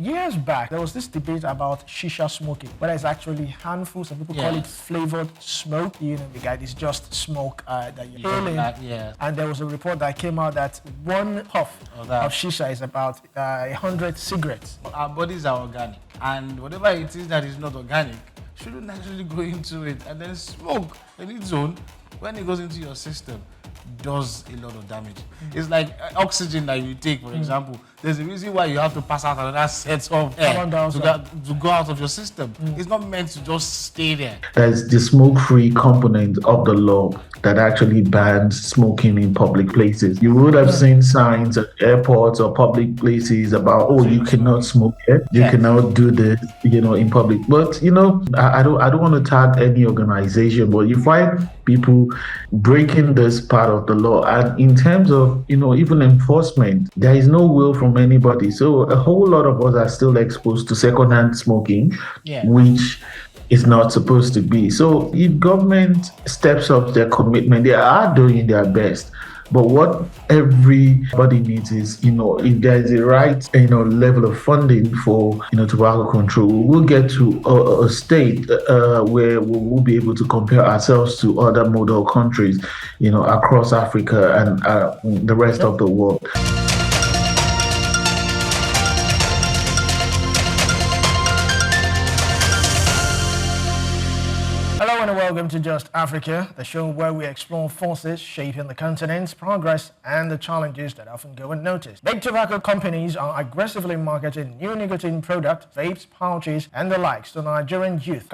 years back, there was this debate about shisha smoking, whether it's actually harmful. Some people call it flavored smoke. You know, the guy is just smoke that you're inhaling. And there was a report that came out that one puff of shisha is about 100 cigarettes. Our bodies are organic, and whatever it is that is not organic shouldn't actually go into it. And then smoke in its own, when it goes into your system, does a lot of damage. It's like oxygen that you take, for example. There's a reason why you have to pass out another set of air to go out of your system. It's not meant to just stay there. There's the smoke-free component of the law that actually bans smoking in public places. You would have seen signs at airports or public places about, oh, you cannot smoke here, you cannot do this, in public. But I don't want to tag any organization, but you find people breaking this part of the law. And in terms of, even enforcement, there is no will from anybody. So a whole lot of us are still exposed to secondhand smoking, which is not supposed to be. So if government steps up their commitment, they are doing their best. But what everybody needs is, if there is a right, level of funding for, tobacco control, we'll get to a state where we will be able to compare ourselves to other model countries, across Africa and the rest of the world. Welcome to Just Africa, the show where we explore forces shaping the continent's progress and the challenges that often go unnoticed. Big tobacco companies are aggressively marketing new nicotine products, vapes, pouches, and the likes to Nigerian youth,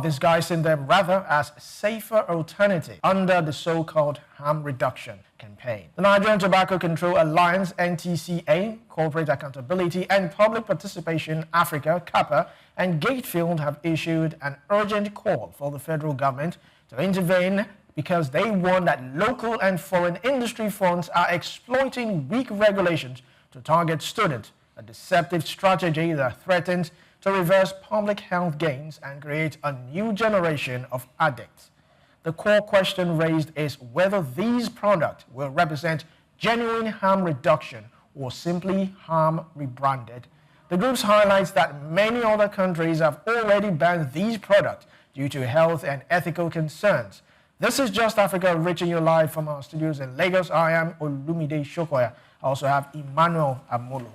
disguising them rather as safer alternative under the so-called harm reduction campaign. The Nigerian Tobacco Control Alliance, NTCA, Corporate Accountability and Public Participation Africa, CAPA, and Gatefield have issued an urgent call for the federal government to intervene because they warn that local and foreign industry funds are exploiting weak regulations to target students, a deceptive strategy that threatens to reverse public health gains and create a new generation of addicts. The core question raised is whether these products will represent genuine harm reduction or simply harm rebranded. The group highlights that many other countries have already banned these products due to health and ethical concerns. This is Just Africa, reaching you live from our studios in Lagos. I am Olumide Shokoya. I also have Emmanuel Amolo.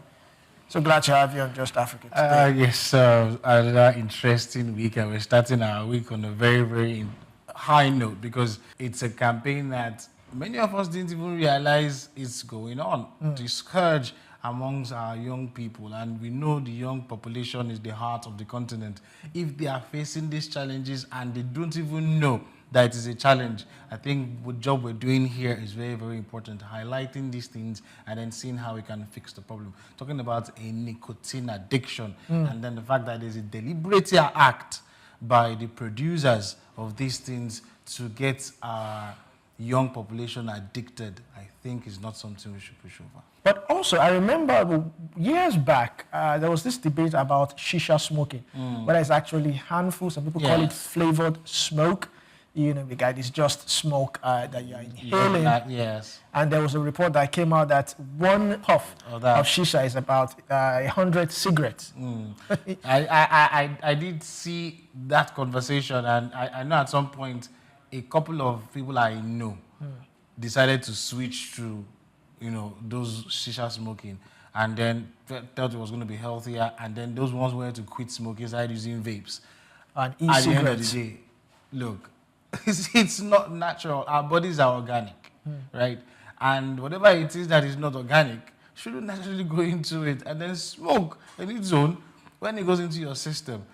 So glad to have you on Just Africa today. Yes, another interesting week, and we're starting our week on a very, very high note because it's a campaign that many of us didn't even realize is going on. The scourge amongst our young people, and we know the young population is the heart of the continent. If they are facing these challenges and they don't even know that it is a challenge, I think the job we're doing here is very, very important, highlighting these things and then seeing how we can fix the problem. Talking about a nicotine addiction and then the fact that there's a deliberate act by the producers of these things to get our young population addicted, I think is not something we should push over. But also, I remember years back, there was this debate about shisha smoking, whether it's actually harmful. Some people call it flavored smoke. The guy is just smoke that you're inhaling. And there was a report that came out that one puff of shisha is about 100 cigarettes. I did see that conversation, and I know at some point a couple of people I know decided to switch to, those shisha smoking, and then thought it was going to be healthier, and then those ones wanted to quit smoking, started using vapes. And at the end of the day, look, it's not natural. Our bodies are organic, right? And whatever it is that is not organic shouldn't naturally go into it. And then smoke in its own, when it goes into your system,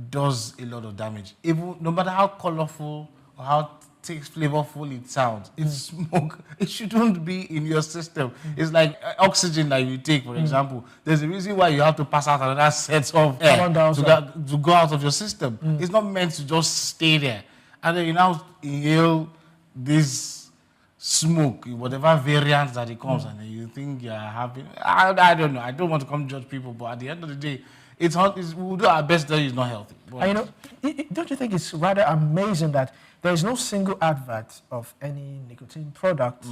does a lot of damage. Even no matter how colorful or how flavorful it sounds, it's smoke. It shouldn't be in your system. It's like oxygen that you take, for example. There's a reason why you have to pass out another set of air to go out of your system. It's not meant to just stay there. And then you now inhale this smoke, whatever variant that it comes, and then you think you're having, I don't know. I don't want to come judge people, but at the end of the day, we'll do our best that it's not healthy. And don't you think it's rather amazing that there is no single advert of any nicotine product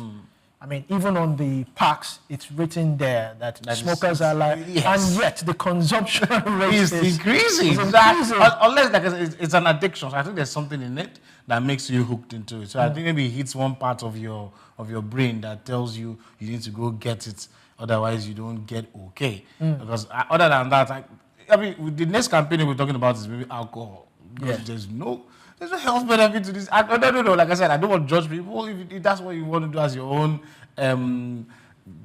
I mean, even on the packs, it's written there that That smokers is- are like, yes. and yet the consumption rate It's is increasing. is That- increasing. unless like I said, it's an addiction. So I think there's something in it that makes you hooked into it. So I think maybe it hits one part of your brain that tells you you need to go get it, otherwise you don't get okay. Because other than that, I mean, with the next campaign we're talking about is maybe alcohol. Because Yeah. there's no health benefit to this. I don't know. Like I said, I don't want to judge people. If that's what you want to do as your own,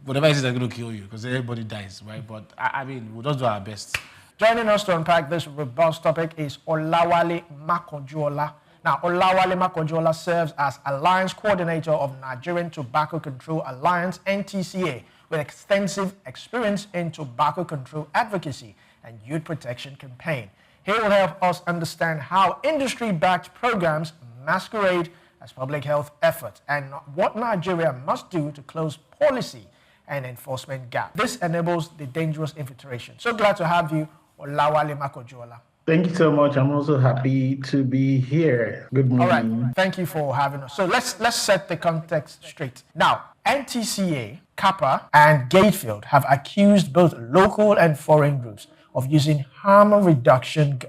whatever it is that's going to kill you, because everybody dies, right? But I mean, we'll just do our best. Joining us to unpack this robust topic is Olawale Makojuola. Now, Olawale Makojuola serves as Alliance Coordinator of Nigerian Tobacco Control Alliance, NTCA, with extensive experience in tobacco control advocacy and youth protection campaign. He will help us understand how industry-backed programs masquerade as public health efforts and what Nigeria must do to close policy and enforcement gap. This enables the dangerous infiltration. So glad to have you, Olawale Makojuola. Thank you so much. I'm also happy to be here. Good All morning. right, thank you for having us. So let's set the context straight. Now, NTCA, Kappa, and Gatefield have accused both local and foreign groups of using harm reduction,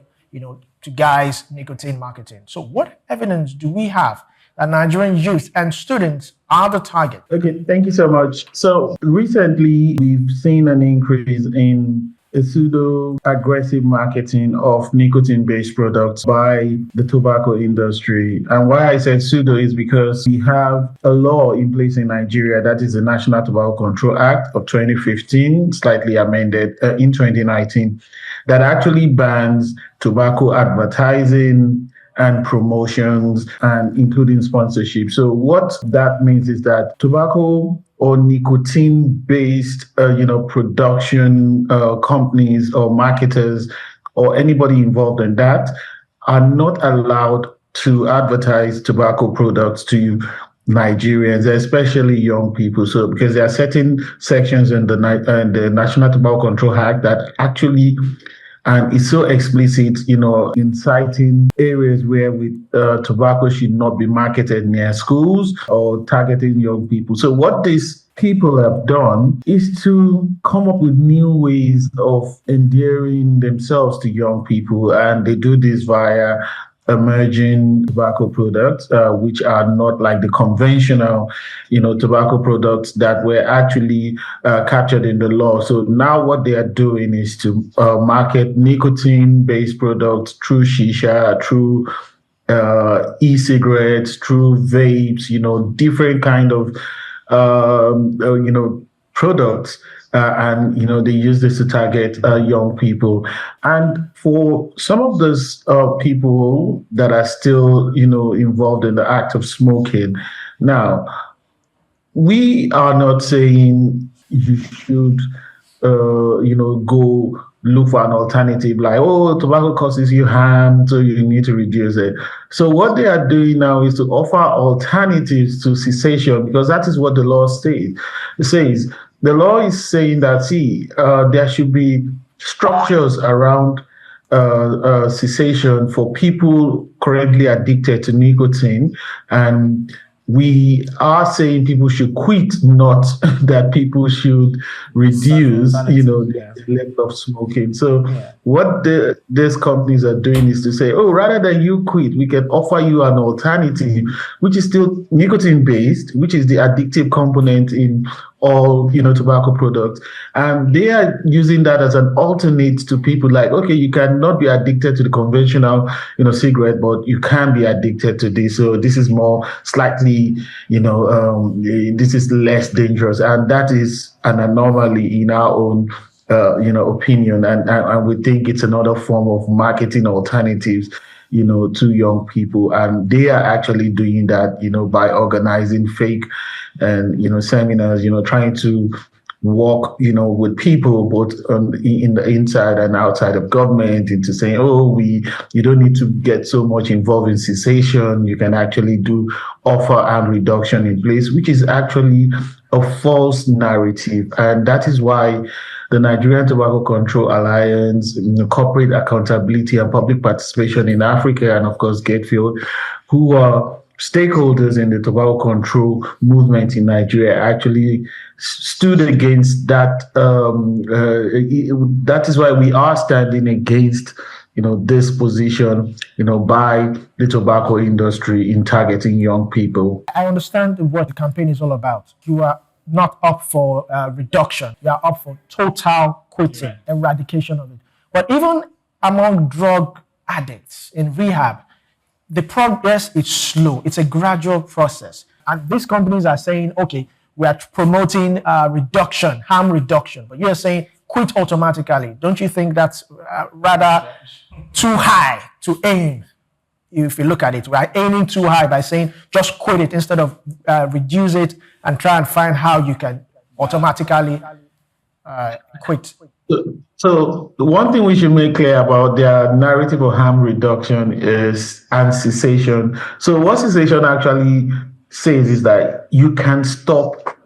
to guise nicotine marketing. So what evidence do we have that Nigerian youth and students are the target? Okay, thank you so much. So recently, we've seen an increase in a pseudo-aggressive marketing of nicotine-based products by the tobacco industry. And why I said pseudo is because we have a law in place in Nigeria, that is the National Tobacco Control Act of 2015, slightly amended in 2019, that actually bans tobacco advertising and promotions and including sponsorship. So what that means is that tobacco or nicotine-based, production companies or marketers or anybody involved in that are not allowed to advertise tobacco products to Nigerians, especially young people. So because there are certain sections in the National Tobacco Control Act that actually, and it's so explicit, inciting areas where tobacco should not be marketed near schools or targeting young people. So what these people have done is to come up with new ways of endearing themselves to young people. And they do this via emerging tobacco products, which are not like the conventional, tobacco products that were actually captured in the law. So now what they are doing is to market nicotine-based products through shisha, through e-cigarettes, through vapes, different kind of, products. And they use this to target young people. And for some of those people that are still involved in the act of smoking, now we are not saying you should go look for an alternative, like, oh, tobacco causes you harm, so you need to reduce it. So what they are doing now is to offer alternatives to cessation, because that is what the law says. It says the law is saying that, there should be structures around cessation for people currently addicted to nicotine, and we are saying people should quit, not that people should reduce, the level of smoking. So what these companies are doing is to say, oh, rather than you quit, we can offer you an alternative, which is still nicotine-based, which is the addictive component in all, tobacco products. And they are using that as an alternate to people like, okay, you cannot be addicted to the conventional, cigarette, but you can be addicted to this. So this is more slightly, this is less dangerous. And that is an anomaly in our own, opinion. And we think it's another form of marketing alternatives, to young people. And they are actually doing that, by organizing fake and, seminars, trying to work, with people both in the inside and outside of government into saying, oh, you don't need to get so much involved in cessation. You can actually do offer harm reduction in place, which is actually a false narrative. And that is why the Nigerian Tobacco Control Alliance, Corporate Accountability and Public Participation in Africa, and of course Gatefield, who are stakeholders in the tobacco control movement in Nigeria actually stood against that. That is why we are standing against, this position, by the tobacco industry in targeting young people. I understand what the campaign is all about. You are not up for reduction. You are up for total quitting, eradication of it. But even among drug addicts in rehab, the progress is slow. It's a gradual process. And these companies are saying, okay, we are promoting reduction, harm reduction. But you're saying quit automatically. Don't you think that's rather too high to aim? If you look at it, we're aiming too high by saying just quit it instead of reduce it and try and find how you can automatically quit. So the one thing we should make clear about their narrative of harm reduction is and cessation. So what cessation actually says is that you can stop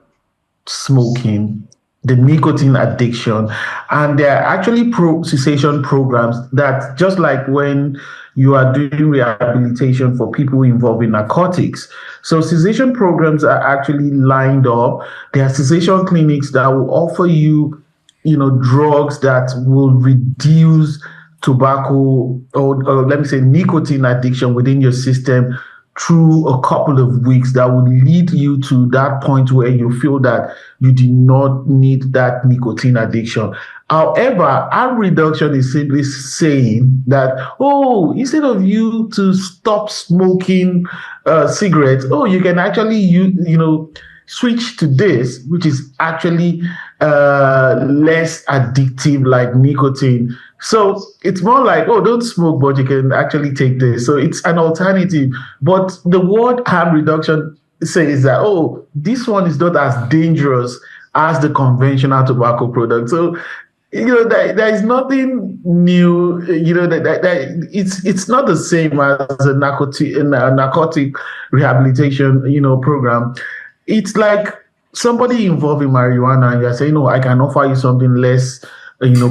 smoking, the nicotine addiction, and there are actually cessation programs that, just like when you are doing rehabilitation for people involved in narcotics. So cessation programs are actually lined up. There are cessation clinics that will offer you, drugs that will reduce tobacco or let me say nicotine addiction within your system through a couple of weeks that will lead you to that point where you feel that you do not need that nicotine addiction. However, harm reduction is simply saying that, instead of you to stop smoking cigarettes, you can actually switch to this, which is actually less addictive like nicotine. So it's more like, don't smoke, but you can actually take this. So it's an alternative. But the word harm reduction says that, this one is not as dangerous as the conventional tobacco product. So, there is nothing new, that it's not the same as a narcotic rehabilitation, program. It's like somebody involved in marijuana and you're saying, I can offer you something less,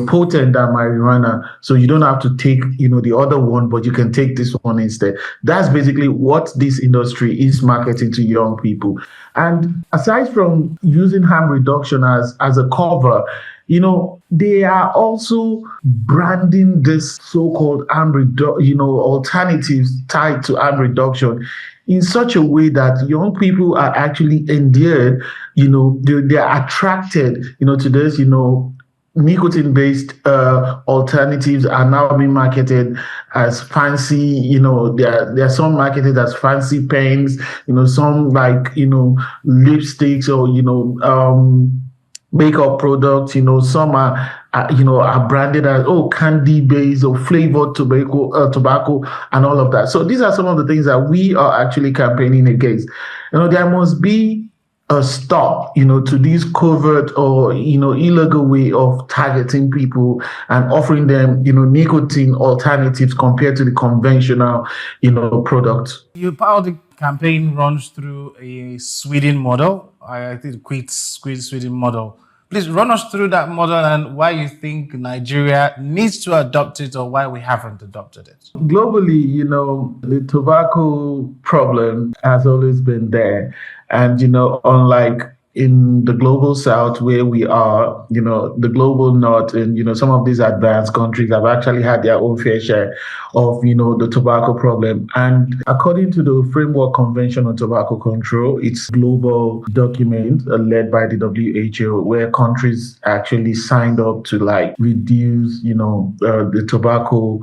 potent than marijuana. So you don't have to take, the other one, but you can take this one instead. That's basically what this industry is marketing to young people. And aside from using harm reduction as a cover, they are also branding this so-called harm reduction, alternatives tied to harm reduction in such a way that young people are actually endeared, they're attracted, to this, nicotine-based alternatives are now being marketed as fancy, there are some marketed as fancy pens, some like, lipsticks or, makeup products, some are branded as candy based or flavored tobacco and all of that. So these are some of the things that we are actually campaigning against. There must be a stop, to this covert or illegal way of targeting people and offering them, nicotine alternatives compared to the conventional, products. Part of the campaign runs through a Sweden model. I think Quit Sweden model. Please run us through that model and why you think Nigeria needs to adopt it or why we haven't adopted it. Globally, the tobacco problem has always been there. And, unlike in the global south where we are, the global north and, some of these advanced countries have actually had their own fair share of, the tobacco problem. And according to the Framework Convention on Tobacco Control, it's a global document led by the WHO where countries actually signed up to reduce, the tobacco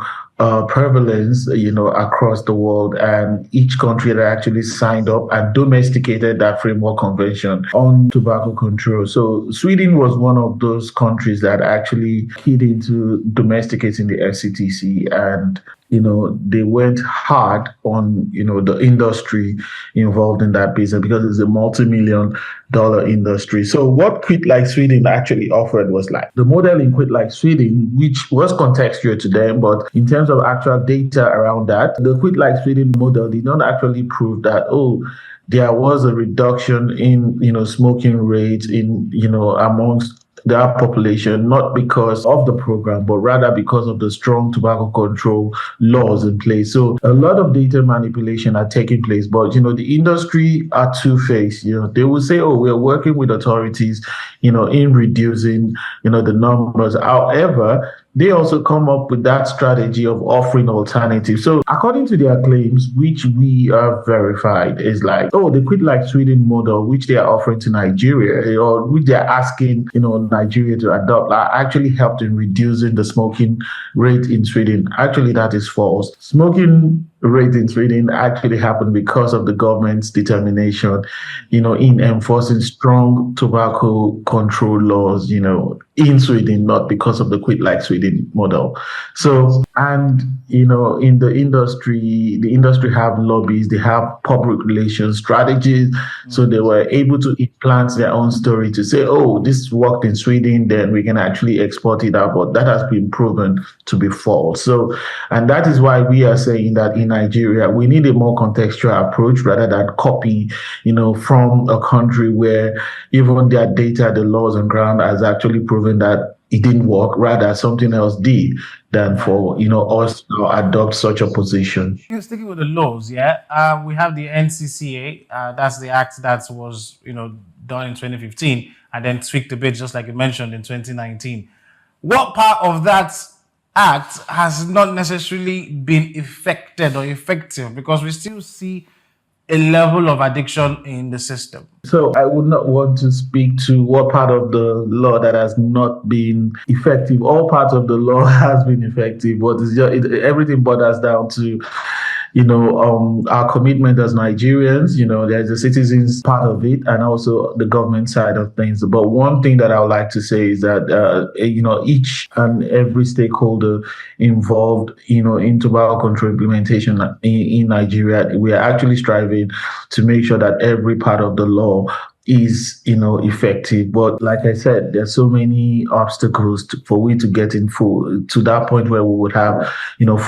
prevalence, across the world, and each country that actually signed up and domesticated that framework convention on tobacco control. So Sweden was one of those countries that actually keyed into domesticating the FCTC, and they went hard on, the industry involved in that business because it's a multi-million-dollar industry. So what Quit Like Sweden actually offered was the model in Quit Like Sweden, which was contextual to them, but in terms of actual data around that, the Quit Like Sweden model did not actually prove that, there was a reduction in, smoking rates in, amongst their population, not because of the program, but rather because of the strong tobacco control laws in place. So a lot of data manipulation are taking place, but the industry are two-faced. They will say, "Oh, we're working with authorities, in reducing, the numbers." However, they also come up with that strategy of offering alternatives. So according to their claims, which we have verified, is like, oh, the quit like Sweden model, which they are offering to Nigeria, or which they're asking, Nigeria to adopt, actually helped in reducing the smoking rate in Sweden. Actually, that is false. Smoking rate in Sweden actually happened because of the government's determination, in enforcing strong tobacco control laws, in Sweden, not because of the quit like Sweden model. So, and in the industry have lobbies, they have public relations strategies. So they were able to implant their own story to say, oh, this worked in Sweden, then we can actually export it out. But that has been proven to be false. So, and that is why we are saying that in Nigeria, we need a more contextual approach rather than copy, from a country where even their data, the laws on ground has actually proven that it didn't work. Rather, something else did than for us to adopt such a position. Sticking with the laws, we have the NCCA. That's the act that was done in 2015 and then tweaked a bit, just like you mentioned, in 2019. What part of that act has not necessarily been affected or effective, because we still see a level of addiction in the system? So I would not want to speak to what part of the law that has not been effective. All parts of the law has been effective, but it's just, everything boils down to our commitment as Nigerians. There's the citizens part of it and also the government side of things. But one thing that I would like to say is that, each and every stakeholder involved, in tobacco control implementation in Nigeria, we are actually striving to make sure that every part of the law is effective. But like I said, there's so many obstacles for we to get in full to that point where we would have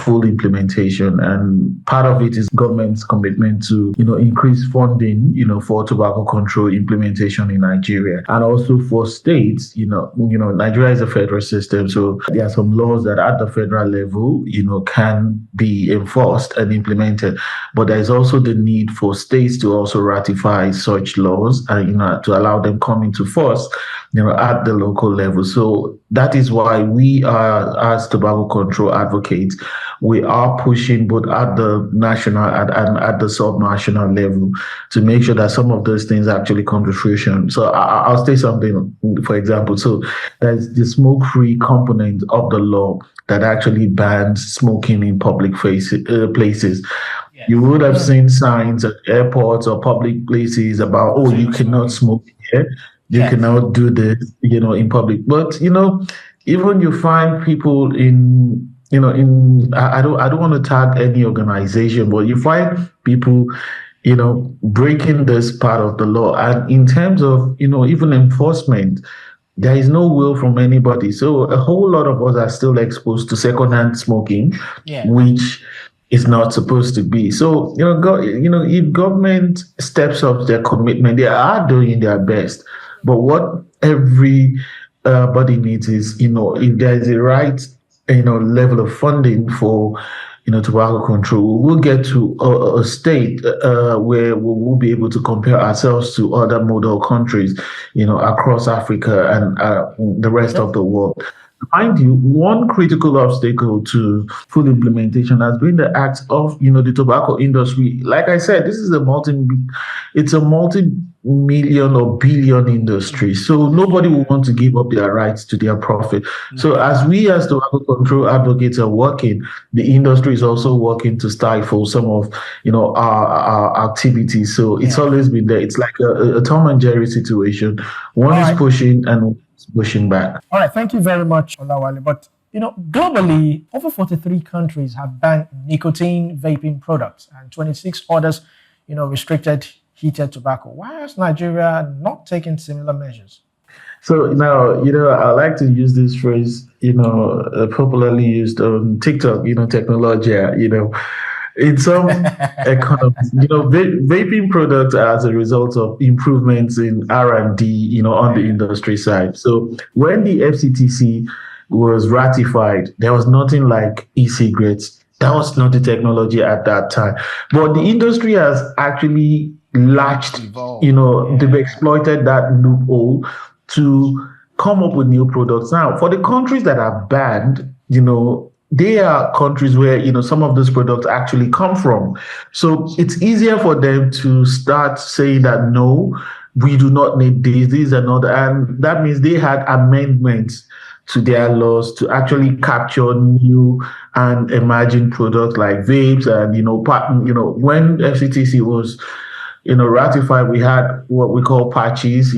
full implementation. And part of it is government's commitment to increase funding for tobacco control implementation in Nigeria, and also for states. Nigeria is a federal system, so there are some laws that at the federal level can be enforced and implemented, but there is also the need for states to also ratify such laws and to allow them come into force, at the local level. So that is why we are, as tobacco control advocates, we are pushing both at the national and at the sub-national level to make sure that some of those things actually come to fruition. So I'll say something, for example. So there's the smoke-free component of the law that actually bans smoking in public places. You would have seen signs at airports or public places about, oh, you cannot smoke here, you cannot do this, in public. But even you find people in I don't want to tag any organization, but you find people breaking this part of the law. And in terms of even enforcement, there is no will from anybody. So a whole lot of us are still exposed to secondhand smoking, which is not supposed to be. So, if government steps up their commitment, they are doing their best. But what every body needs is, if there is a right, level of funding for, tobacco control, we'll get to a state where we will be able to compare ourselves to other model countries, across Africa and the rest of the world. Mind you, one critical obstacle to full implementation has been the act of, the tobacco industry. Like I said, this is a multi-million or billion industry. So nobody will want to give up their rights to their profit. So as we as tobacco control advocates are working, the industry is also working to stifle some of, our activities. So it's always been there. It's like a Tom and Jerry situation. One is pushing and pushing back. All right, thank you very much, Olawale. But globally, over 43 countries have banned nicotine vaping products, and 26 others, restricted heated tobacco. Why has Nigeria not taken similar measures? So now, I like to use this phrase, popularly used on TikTok, technology, In some economies, vaping products are as a result of improvements in R&D, on the industry side. So when the FCTC was ratified, there was nothing like e-cigarettes. That was not the technology at that time. But the industry has actually latched, they've exploited that loophole to come up with new products. Now, for the countries that are banned, they are countries where some of those products actually come from. So it's easier for them to start saying that no, we do not need these and not, and that means they had amendments to their laws to actually capture new and emerging products like vapes and when FCTC was ratified, we had what we call patches,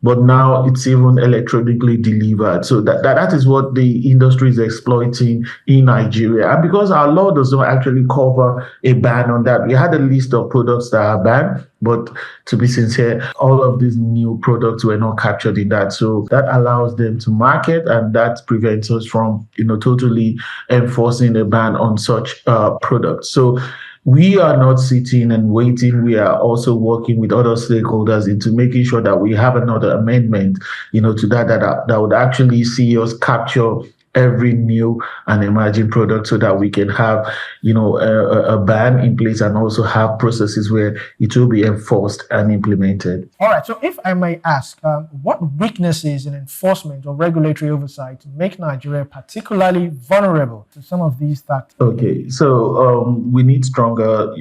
but now it's even electronically delivered. So that is what the industry is exploiting in Nigeria. And because our law does not actually cover a ban on that, we had a list of products that are banned. But to be sincere, all of these new products were not captured in that. So that allows them to market, and that prevents us from, totally enforcing a ban on such products. So we are not sitting and waiting. We are also working with other stakeholders into making sure that we have another amendment, to that would actually see us capture every new and emerging product so that we can have, a ban in place and also have processes where it will be enforced and implemented. All right. So if I may ask, what weaknesses in enforcement or regulatory oversight make Nigeria particularly vulnerable to some of these factors? Okay. So we need stronger,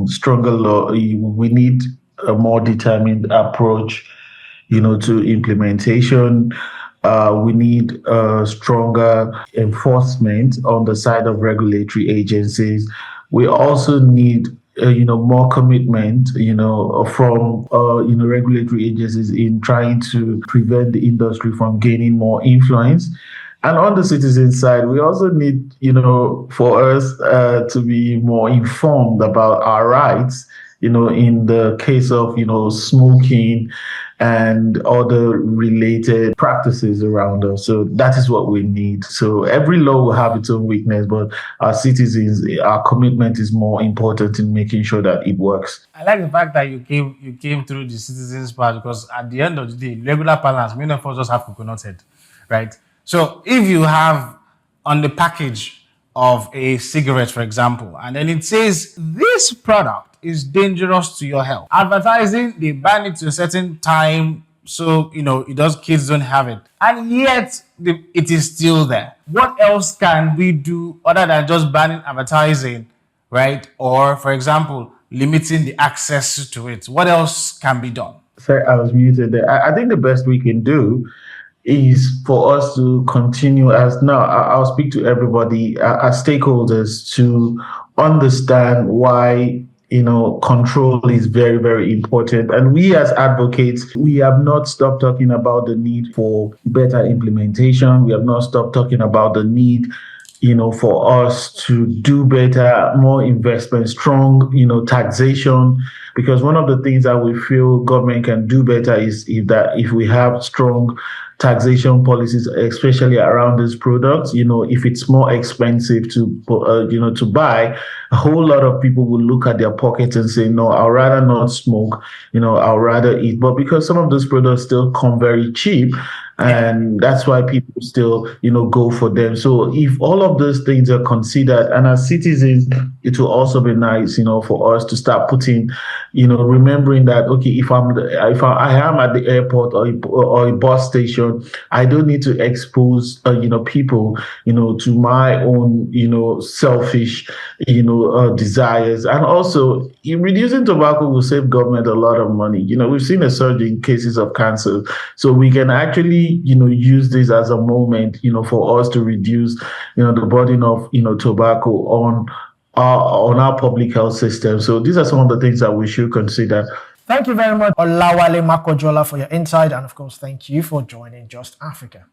stronger law. We need a more determined approach, to implementation. We need stronger enforcement on the side of regulatory agencies. We also need, more commitment, from, regulatory agencies in trying to prevent the industry from gaining more influence. And on the citizen side, we also need, for us to be more informed about our rights, in the case of, smoking and other related practices around us. So that is what we need. So every law will have its own weakness, but our citizens, our commitment is more important in making sure that it works. I like the fact that you came through the citizens part, because at the end of the day, regular parlance, many of us just have coconut head, right? So if you have on the package of a cigarette, for example, and then it says this product is dangerous to your health. Advertising, they ban it to a certain time, so kids don't have it, and yet it is still there. What else can we do other than just banning advertising, right? Or, for example, limiting the access to it? What else can be done? Sorry, I was muted there. I think the best we can do is for us to continue as now. I'll speak to everybody, as stakeholders, to understand why control is very, very important. And we as advocates, we have not stopped talking about the need for better implementation. We have not stopped talking about the need, for us to do better, more investment, strong, taxation. Because one of the things that we feel government can do better is if we have strong taxation policies, especially around these products. If it's more expensive to buy, a whole lot of people will look at their pockets and say, no, I'd rather not smoke, I'd rather eat. But because some of those products still come very cheap, and that's why people still, go for them. So if all of those things are considered, and as citizens, it will also be nice, for us to start putting, remembering that, okay, if I am at the airport or a bus station, I don't need to expose, people, to my own, selfish, desires. And also, in reducing tobacco will save government a lot of money. We've seen a surge in cases of cancer, so we can actually, use this as a moment, for us to reduce, the burden of, tobacco on our public health system. So these are some of the things that we should consider. Thank you very much, Olawale Makojola, for your insight, and of course, thank you for joining Just Africa.